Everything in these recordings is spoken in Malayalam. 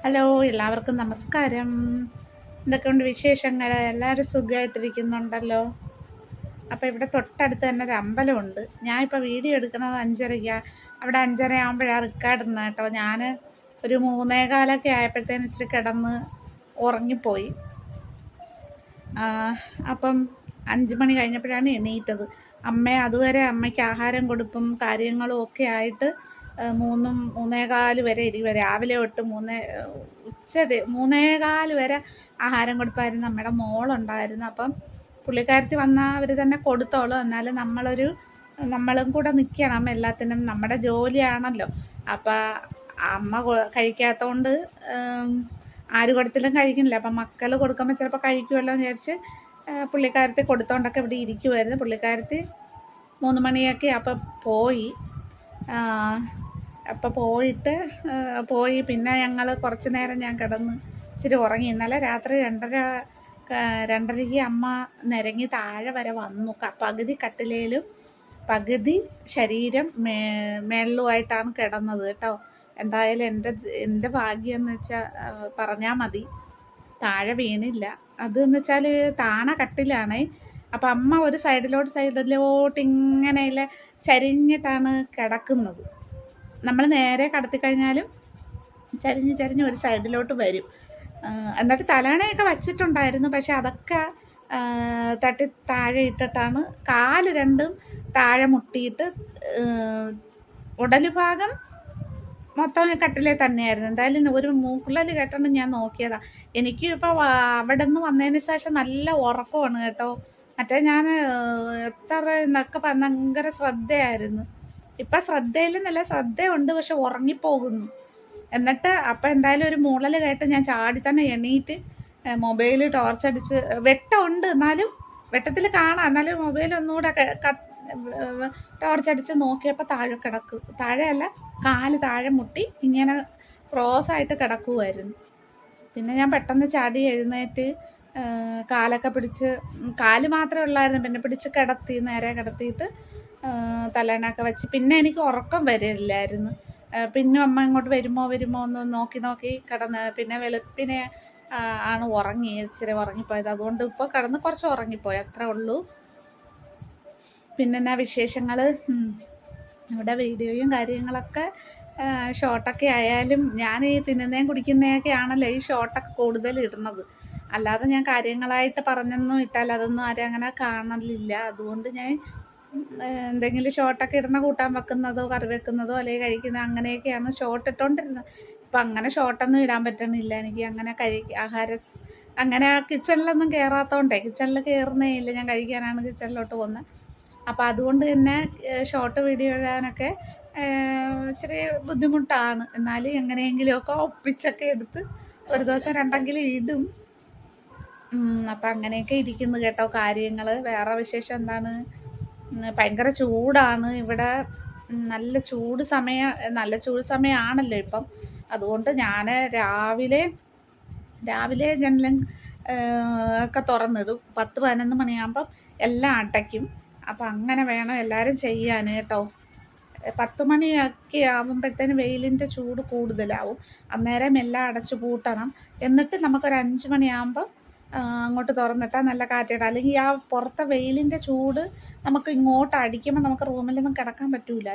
ഹലോ, എല്ലാവർക്കും നമസ്കാരം. എന്തൊക്കെയുണ്ട് വിശേഷങ്ങൾ? എല്ലാവരും സുഖമായിട്ടിരിക്കുന്നുണ്ടല്ലോ. അപ്പോൾ ഇവിടെ തൊട്ടടുത്ത് തന്നെ ഒരു അമ്പലമുണ്ട്. ഞാനിപ്പോൾ വീഡിയോ എടുക്കുന്നത് 5:30. അവിടെ 5:30 ആകുമ്പോഴാണ് റിക്കാർഡിടുന്നത് കേട്ടോ. ഞാൻ ഒരു 3:15 ആയപ്പോഴത്തേന് ഇച്ചിരി കിടന്ന് ഉറങ്ങിപ്പോയി. അപ്പം 5 മണി കഴിഞ്ഞപ്പോഴാണ് എണീറ്റത്. അതുവരെ അമ്മയ്ക്ക് ആഹാരം കൊടുപ്പും കാര്യങ്ങളും ഒക്കെ ആയിട്ട് 3:15 വരെ ഇരിക്കും. രാവിലെ തൊട്ട് 3:15 വരെ ആഹാരം കൊടുപ്പായിരുന്നു. നമ്മുടെ മോളുണ്ടായിരുന്നു. അപ്പം പുള്ളിക്കാരത്തി വന്നാൽ അവർ തന്നെ കൊടുത്തോളും. എന്നാലും നമ്മളും കൂടെ നിൽക്കണം എല്ലാത്തിനും. നമ്മുടെ ജോലിയാണല്ലോ. അപ്പം അമ്മ കഴിക്കാത്തതുകൊണ്ട് ആര് കൊടുത്തിലും കഴിക്കുന്നില്ല. അപ്പം മക്കൾ കൊടുക്കുമ്പോൾ ചിലപ്പോൾ കഴിക്കുമല്ലോ എന്ന് വിചാരിച്ച് പുള്ളിക്കാരത്തി കൊടുത്തോണ്ടൊക്കെ ഇവിടെ ഇരിക്കുമായിരുന്നു. പുള്ളിക്കാരത്തി 3 മണിയൊക്കെ അപ്പം പോയി. അപ്പോൾ പോയി. പിന്നെ ഞങ്ങൾ കുറച്ച് നേരം ഞാൻ കിടന്ന് ഇച്ചിരി ഉറങ്ങി. ഇന്നലെ രാത്രി 2:30ക്ക് അമ്മ നിരങ്ങി താഴെ വരെ വന്നു. പകുതി കട്ടിലേലും പകുതി ശരീരം മേളിലുമായിട്ടാണ് കിടന്നത് കേട്ടോ. എന്തായാലും എൻ്റെ ഭാഗ്യം എന്ന് വെച്ചാൽ പറഞ്ഞാൽ മതി, താഴെ വീണില്ല. അതെന്ന് വെച്ചാൽ താണ കട്ടിലാണേ. അപ്പം അമ്മ ഒരു സൈഡിലോട്ട് ഇങ്ങനെയുള്ള ചരിഞ്ഞിട്ടാണ് കിടക്കുന്നത്. നമ്മൾ നേരെ കടത്തിക്കഴിഞ്ഞാലും ചരിഞ്ഞ് ഒരു സൈഡിലോട്ട് വരും. എന്നിട്ട് തലയണയൊക്കെ വച്ചിട്ടുണ്ടായിരുന്നു. പക്ഷെ അതൊക്കെ തട്ടി താഴെ ഇട്ടിട്ടാണ് കാല് രണ്ടും താഴെ മുട്ടിയിട്ട് ഉടല് ഭാഗം മൊത്തം കട്ടിലേ തന്നെയായിരുന്നു. എന്തായാലും ഒരു മൂക്കുള്ളൽ കേട്ടോണ്ട് ഞാൻ നോക്കിയതാണ്. എനിക്ക് ഇപ്പോൾ അവിടെ നിന്ന് വന്നതിന് ശേഷം നല്ല ഉറക്കമാണ് കേട്ടോ. മറ്റേ ഞാൻ എത്ര എന്നൊക്കെ ഭയങ്കര ശ്രദ്ധയായിരുന്നു. ഇപ്പം ശ്രദ്ധയിലെന്നല്ല, ശ്രദ്ധയുണ്ട്, പക്ഷെ ഉറങ്ങിപ്പോകുന്നു. എന്നിട്ട് അപ്പം എന്തായാലും ഒരു മൂളൽ കേട്ട് ഞാൻ ചാടി തന്നെ എണീറ്റ് മൊബൈൽ ടോർച്ചടിച്ച്, വെട്ടമുണ്ട് എന്നാലും വെട്ടത്തിൽ കാണാം, എന്നാലും മൊബൈൽ ഒന്നുകൂടെ ടോർച്ചടിച്ച് നോക്കിയപ്പോൾ താഴെയല്ല, കാല് താഴെ മുട്ടി ഇങ്ങനെ ക്രോസായിട്ട് കിടക്കുമായിരുന്നു. പിന്നെ ഞാൻ പെട്ടെന്ന് ചാടി എഴുന്നേറ്റ് കാലൊക്കെ പിടിച്ച്, കാല് മാത്രമേ ഉള്ളായിരുന്നു, പിന്നെ പിടിച്ച് നേരെ കിടത്തിയിട്ട് തലേണയൊക്കെ വെച്ച്. പിന്നെ എനിക്ക് ഉറക്കം വരില്ലായിരുന്നു. പിന്നെ അമ്മ ഇങ്ങോട്ട് വരുമോ എന്ന് നോക്കി കിടന്ന് പിന്നെ വെളുപ്പിനെ ആണ് ഇച്ചിരി ഉറങ്ങിപ്പോയത്. അതുകൊണ്ട് ഇപ്പോൾ കിടന്ന് കുറച്ച് ഉറങ്ങിപ്പോയി, അത്രേ ഉള്ളൂ. പിന്നെ എന്നാ വിശേഷങ്ങൾ? ഇവിടെ വീഡിയോയും കാര്യങ്ങളൊക്കെ ഷോർട്ടൊക്കെ ആയാലും ഞാൻ ഈ തിന്നുന്നതും കുടിക്കുന്നതൊക്കെ ആണല്ലോ ഈ ഷോർട്ടൊക്കെ കൂടുതൽ ഇടുന്നത്. അല്ലാതെ ഞാൻ കാര്യങ്ങളായിട്ട് പറഞ്ഞൊന്നും ഇട്ടാൽ അതൊന്നും ആരും അങ്ങനെ കാണലില്ല. അതുകൊണ്ട് ഞാൻ എന്തെങ്കിലും ഷോർട്ടൊക്കെ ഇടുന്ന കൂട്ടാൻ വെക്കുന്നതോ കറി വെക്കുന്നതോ അല്ലെങ്കിൽ കഴിക്കുന്നത് അങ്ങനെയൊക്കെയാണ് ഷോർട്ട് ഇട്ടുകൊണ്ടിരുന്നത്. ഇപ്പം അങ്ങനെ ഷോർട്ടൊന്നും ഇടാൻ പറ്റണില്ല എനിക്ക്. അങ്ങനെ അങ്ങനെ കിച്ചണിലൊന്നും കയറാത്തതുകൊണ്ടേ, കിച്ചണിൽ കയറുന്നേ ഇല്ല. ഞാൻ കഴിക്കാനാണ് കിച്ചണിലോട്ട് പോകുന്നത്. അപ്പോൾ അതുകൊണ്ട് തന്നെ ഷോർട്ട് വീഡിയോ ഇടാനൊക്കെ ഇച്ചിരി ബുദ്ധിമുട്ടാണ്. എന്നാലും എങ്ങനെയെങ്കിലുമൊക്കെ ഒപ്പിച്ചൊക്കെ എടുത്ത് ഒരു ദിവസം 2എങ്കിലും ഇടും. അപ്പം അങ്ങനെയൊക്കെ ഇരിക്കുന്നു കേട്ടോ കാര്യങ്ങൾ. വേറെ വിശേഷം എന്താണ്? ഭയങ്കര ചൂടാണ് ഇവിടെ. നല്ല ചൂട് സമയമാണല്ലോ ഇപ്പം. അതുകൊണ്ട് ഞാൻ രാവിലെ ജനലും ഒക്കെ തുറന്നിടും. 10-11 മണിയാകുമ്പം എല്ലാം അടയ്ക്കും. അപ്പം അങ്ങനെ വേണം എല്ലാവരും ചെയ്യാൻ കേട്ടോ. 10 മണിയൊക്കെ ആകുമ്പോഴത്തേന് വെയിലിൻ്റെ ചൂട് കൂടുതലാവും. അന്നേരം എല്ലാം അടച്ചു പൂട്ടണം. എന്നിട്ട് നമുക്കൊരു 5 മണിയാകുമ്പം അങ്ങോട്ട് തുറന്നിട്ടാൽ നല്ല കാറ്റിടാം. അല്ലെങ്കിൽ ആ പുറത്തെ വെയിലിൻ്റെ ചൂട് നമുക്ക് ഇങ്ങോട്ട് അടിക്കുമ്പോൾ നമുക്ക് റൂമിലൊന്നും കിടക്കാൻ പറ്റില്ല.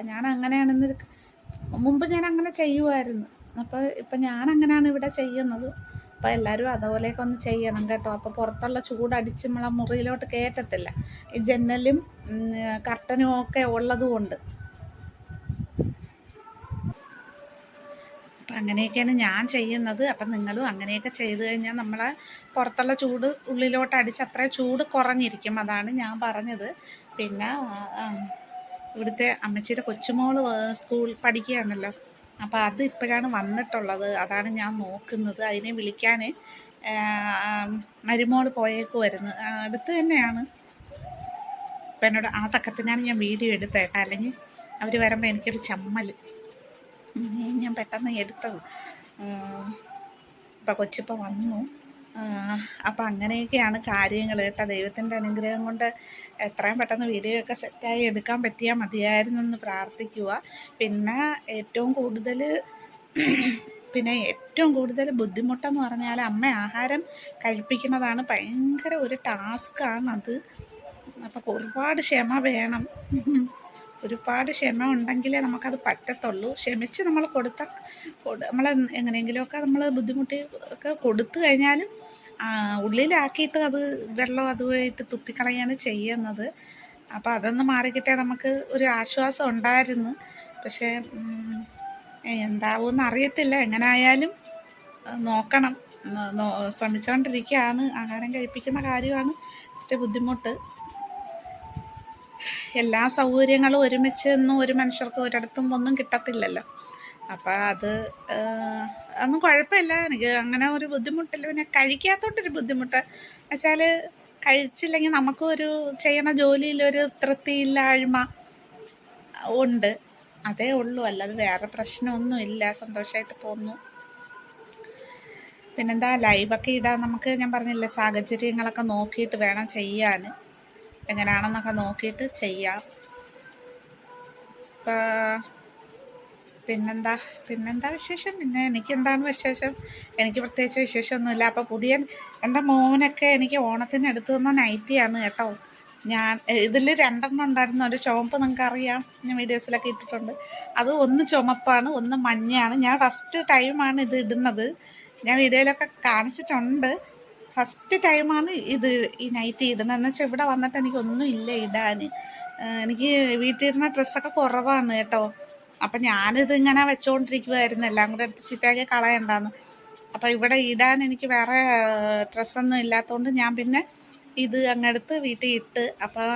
മുമ്പ് ഞാൻ അങ്ങനെ ചെയ്യുമായിരുന്നു. അപ്പോൾ ഇപ്പം ഞാൻ അങ്ങനെയാണ് ഇവിടെ ചെയ്യുന്നത്. അപ്പോൾ എല്ലാവരും അതുപോലെയൊക്കെ ഒന്ന് ചെയ്യണം കേട്ടോ. അപ്പോൾ പുറത്തുള്ള ചൂടടിച്ച് നമ്മളെ മുറിയിലോട്ട് കയറ്റത്തില്ല. ഈ ജനലും കർട്ടനും ഒക്കെ ഉള്ളതുകൊണ്ട്. അപ്പം അങ്ങനെയൊക്കെയാണ് ഞാൻ ചെയ്യുന്നത്. അപ്പം നിങ്ങളും അങ്ങനെയൊക്കെ ചെയ്ത് കഴിഞ്ഞാൽ നമ്മളെ പുറത്തുള്ള ചൂട് ഉള്ളിലോട്ട് അടിച്ച് അത്രയും ചൂട് കുറഞ്ഞിരിക്കും. അതാണ് ഞാൻ പറഞ്ഞത്. പിന്നെ ഇവിടുത്തെ അമ്മച്ചിയുടെ കൊച്ചുമോൾ സ്കൂൾ പഠിക്കുകയാണല്ലോ. അപ്പോൾ അത് ഇപ്പോഴാണ് വന്നിട്ടുള്ളത്. അതാണ് ഞാൻ നോക്കുന്നത്. അതിനെ വിളിക്കാൻ മരുമോൾ പോയേക്കുമായിരുന്നു. അടുത്ത് തന്നെയാണ്. അപ്പം എന്നോട് ആ തക്കത്തിനാണ് ഞാൻ വീഡിയോ എടുത്തേട്ടാ. അല്ലെങ്കിൽ അവർ വരുമ്പോൾ എനിക്കൊരു ചമ്മൽ. ഞാൻ പെട്ടെന്ന് എടുത്തത്. അപ്പം കൊച്ചിപ്പോൾ വന്നു. അപ്പം അങ്ങനെയൊക്കെയാണ് കാര്യങ്ങൾ കേട്ടോ. ദൈവത്തിൻ്റെ അനുഗ്രഹം കൊണ്ട് എത്രയും പെട്ടെന്ന് വീഡിയോ ഒക്കെ സെറ്റായി എടുക്കാൻ പറ്റിയാൽ മതിയായിരുന്നു എന്ന് പ്രാർത്ഥിക്കുക. പിന്നെ ഏറ്റവും കൂടുതൽ പിന്നെ ഏറ്റവും കൂടുതൽ ബുദ്ധിമുട്ടെന്ന് പറഞ്ഞാൽ അമ്മ ആഹാരം കഴിപ്പിക്കുന്നതാണ് ഭയങ്കര ഒരു ടാസ്ക്കാണത്. അപ്പം ഒരുപാട് ക്ഷമ വേണം. ഒരുപാട് ക്ഷമ ഉണ്ടെങ്കിലേ നമുക്കത് പറ്റത്തുള്ളൂ. ക്ഷമിച്ച് നമ്മൾ നമ്മൾ എങ്ങനെയെങ്കിലുമൊക്കെ നമ്മൾ ബുദ്ധിമുട്ടി ഒക്കെ കൊടുത്തു കഴിഞ്ഞാലും ഉള്ളിലാക്കിയിട്ട് അത് വെള്ളം അതുമായിട്ട് തുപ്പിക്കളയാണ് ചെയ്യുന്നത്. അപ്പോൾ അതൊന്ന് മാറിക്കിട്ടിയാൽ നമുക്ക് ഒരു ആശ്വാസം ഉണ്ടായിരുന്നു. പക്ഷേ എന്താവുമെന്ന് അറിയത്തില്ല. എങ്ങനെ ആയാലും നോക്കണം, ശ്രമിച്ചുകൊണ്ടിരിക്കുകയാണ്. ആഹാരം കഴിപ്പിക്കുന്ന കാര്യമാണ് ഇച്ചിരി ബുദ്ധിമുട്ട്. എല്ലാ സൗകര്യങ്ങളും ഒരുമിച്ച് ഒന്നും ഒരു മനുഷ്യർക്ക് ഒരിടത്തും ഒന്നും കിട്ടത്തില്ലല്ലോ. അപ്പം അതൊന്നും കുഴപ്പമില്ല, എനിക്ക് അങ്ങനെ ഒരു ബുദ്ധിമുട്ടില്ല. പിന്നെ കഴിക്കാത്തോണ്ടൊരു ബുദ്ധിമുട്ട് വെച്ചാൽ കഴിച്ചില്ലെങ്കിൽ നമുക്കും ഒരു ചെയ്യണ ജോലിയിലൊരു തൃപ്തിയില്ലായ്മ ഉണ്ട്, അതേ ഉള്ളൂ. അല്ലാതെ വേറെ പ്രശ്നമൊന്നുമില്ല, സന്തോഷമായിട്ട് പോകുന്നു. പിന്നെന്താ, ലൈവൊക്കെ ഇടാൻ നമുക്ക്, ഞാൻ പറഞ്ഞില്ലേ, സാഹചര്യങ്ങളൊക്കെ നോക്കിയിട്ട് വേണം ചെയ്യാൻ. എങ്ങനെയാണെന്നൊക്കെ നോക്കിയിട്ട് ചെയ്യാം. പിന്നെന്താ വിശേഷം? പിന്നെ എനിക്കെന്താണ് വിശേഷം? എനിക്ക് പ്രത്യേകിച്ച് വിശേഷമൊന്നുമില്ല. അപ്പോൾ എൻ്റെ മോനൊക്കെ എനിക്ക് ഓണത്തിന് എടുത്തു തന്ന നൈറ്റിയാണ് കേട്ടോ. ഞാൻ ഇതിൽ 2 ഉണ്ടായിരുന്നു. ഒരു ചുവപ്പ് നിങ്ങൾക്കറിയാം, ഞാൻ വീഡിയോസിലൊക്കെ ഇട്ടിട്ടുണ്ട്. അത് ഒന്ന് ചുമപ്പാണ്, ഒന്ന് മഞ്ഞയാണ്. ഞാൻ ഫസ്റ്റ് ടൈമാണ് ഇത് ഇടുന്നത്. ഞാൻ വീഡിയോയിലൊക്കെ കാണിച്ചിട്ടുണ്ട്. ഫസ്റ്റ് ടൈമാണ് ഈ നൈറ്റി ഇടുന്നതെന്ന് വെച്ചാൽ ഇവിടെ വന്നിട്ട് എനിക്കൊന്നും ഇല്ല ഇടാൻ. എനിക്ക് വീട്ടിലിരുന്ന ഡ്രസ്സൊക്കെ കുറവാണ് കേട്ടോ. അപ്പം ഞാനിത് ഇങ്ങനെ വെച്ചുകൊണ്ടിരിക്കുമായിരുന്നു, എല്ലാം കൂടെ എടുത്ത് ചിറ്റാക്കി കളയണ്ടാന്ന്. അപ്പോൾ ഇവിടെ ഇടാൻ എനിക്ക് വേറെ ഡ്രസ്സൊന്നും ഇല്ലാത്തതുകൊണ്ട് ഞാൻ പിന്നെ ഇത് അങ്ങെടുത്ത് വീട്ടിൽ ഇട്ട്. അപ്പോൾ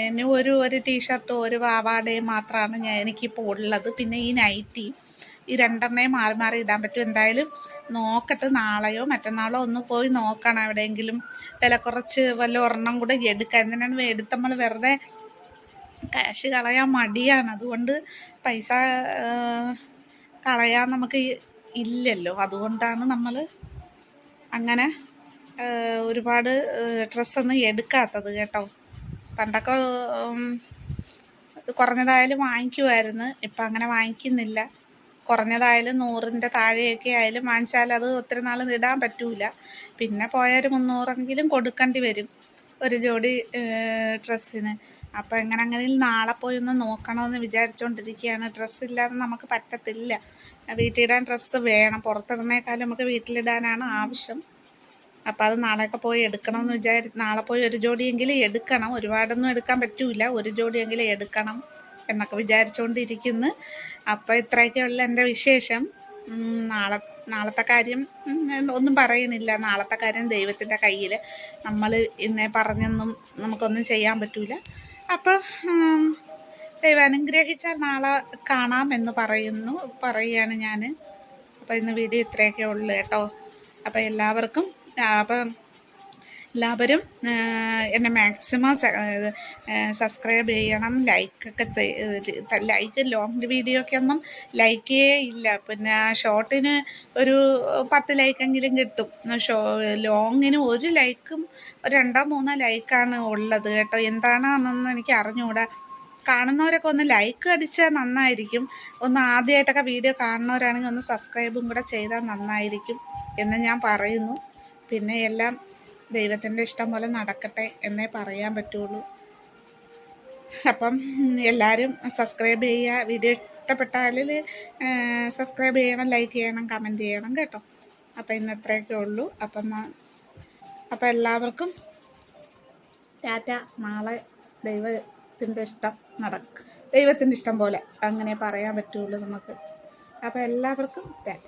ഇനി ഒരു ടീഷർട്ടും ഒരു പാവാടയും മാത്രമാണ് എനിക്കിപ്പോൾ ഉള്ളത്. പിന്നെ ഈ നൈറ്റി, ഈ 2 മാറി മാറി ഇടാൻ പറ്റും. എന്തായാലും നോക്കട്ടെ, നാളെയോ മറ്റന്നാളോ ഒന്ന് പോയി നോക്കണം. എവിടെയെങ്കിലും വില കുറച്ച് വല്ല ഒരെണ്ണം കൂടെ എടുക്കാം. എന്തിനാണ് എടുത്ത് നമ്മൾ വെറുതെ ക്യാഷ് കളയാൻ മടിയാണ്. അതുകൊണ്ട് പൈസ കളയാൻ നമുക്ക് ഇല്ലല്ലോ. അതുകൊണ്ടാണ് നമ്മൾ അങ്ങനെ ഒരുപാട് ഡ്രസ്സൊന്നും എടുക്കാത്തത് കേട്ടോ. പണ്ടൊക്കെ കുറഞ്ഞതായാലും വാങ്ങിക്കുമായിരുന്നു, ഇപ്പം അങ്ങനെ വാങ്ങിക്കുന്നില്ല. കുറഞ്ഞതായാലും 100ൻ്റെ താഴെയൊക്കെ ആയാലും വാങ്ങിച്ചാൽ അത് ഒത്തിരി നാൾ ഇടാൻ പറ്റൂല. പിന്നെ പോയൊരു 300എങ്കിലും കൊടുക്കേണ്ടി വരും ഒരു ജോഡി ഡ്രസ്സിന്. അപ്പോൾ അങ്ങനെ നാളെ പോയി ഒന്ന് നോക്കണമെന്ന് വിചാരിച്ചുകൊണ്ടിരിക്കുകയാണ്. ഡ്രസ്സില്ലാതെ നമുക്ക് പറ്റത്തില്ല. വീട്ടിലിടാൻ ഡ്രസ്സ് വേണം. പുറത്തിടുന്നേക്കാളും നമുക്ക് വീട്ടിലിടാനാണ് ആവശ്യം. അപ്പോൾ അത് നാളെയൊക്കെ പോയി എടുക്കണമെന്ന് നാളെ പോയി ഒരു ജോഡിയെങ്കിലും എടുക്കണം. ഒരുപാടൊന്നും എടുക്കാൻ പറ്റൂല, ഒരു ജോഡിയെങ്കിലും എടുക്കണം എന്നൊക്കെ വിചാരിച്ചുകൊണ്ടിരിക്കുന്നു. അപ്പോൾ ഇത്രയൊക്കെയുള്ള എൻ്റെ വിശേഷം. നാളത്തെ കാര്യം ഒന്നും പറയുന്നില്ല. നാളത്തെ കാര്യം ദൈവത്തിൻ്റെ കയ്യിൽ. നമ്മൾ ഇന്നേ പറഞ്ഞൊന്നും നമുക്കൊന്നും ചെയ്യാൻ പറ്റൂല. അപ്പോൾ ദൈവം അനുഗ്രഹിച്ചാൽ നാളെ കാണാം എന്ന് പറയുകയാണ് ഞാൻ. അപ്പോൾ ഇന്ന് വീഡിയോ ഇത്രയൊക്കെ ഉള്ളു കേട്ടോ. അപ്പോൾ എല്ലാവരും എന്നെ മാക്സിമം സബ്സ്ക്രൈബ് ചെയ്യണം. ലൈക്ക് ലോങ് വീഡിയോ ഒക്കെ ഒന്നും ലൈക്കേ ഇല്ല. പിന്നെ ഷോർട്ടിന് ഒരു 10 ലൈക്കെങ്കിലും കിട്ടും. ലോങ്ങിന് 1 ലൈക്കും 2-3 ലൈക്കാണ് ഉള്ളത് കേട്ടോ. എന്താണെന്നൊന്നും എനിക്ക് അറിഞ്ഞുകൂടാ. കാണുന്നവരൊക്കെ ഒന്ന് ലൈക്ക് അടിച്ചാൽ നന്നായിരിക്കും. ഒന്ന് ആദ്യമായിട്ടൊക്കെ വീഡിയോ കാണുന്നവരാണെങ്കിൽ ഒന്ന് സബ്സ്ക്രൈബും കൂടെ ചെയ്താൽ നന്നായിരിക്കും എന്ന് ഞാൻ പറയുന്നു. പിന്നെ എല്ലാം ദൈവത്തിൻ്റെ ഇഷ്ടം പോലെ നടക്കട്ടെ എന്നേ പറയാൻ പറ്റുള്ളൂ. അപ്പം എല്ലാവരും സബ്സ്ക്രൈബ് ചെയ്യുക. വീഡിയോ ഇഷ്ടപ്പെട്ടാൽ സബ്സ്ക്രൈബ് ചെയ്യണം, ലൈക്ക് ചെയ്യണം, കമൻറ്റ് ചെയ്യണം കേട്ടോ. അപ്പം ഇന്ന് ഇത്രയൊക്കെ ഉള്ളൂ. അപ്പം എല്ലാവർക്കും ടാറ്റ. നാളെ ദൈവത്തിൻ്റെ ഇഷ്ടം പോലെ അങ്ങനെ പറയാൻ പറ്റുള്ളൂ നമുക്ക്. അപ്പോൾ എല്ലാവർക്കും ടാറ്റ.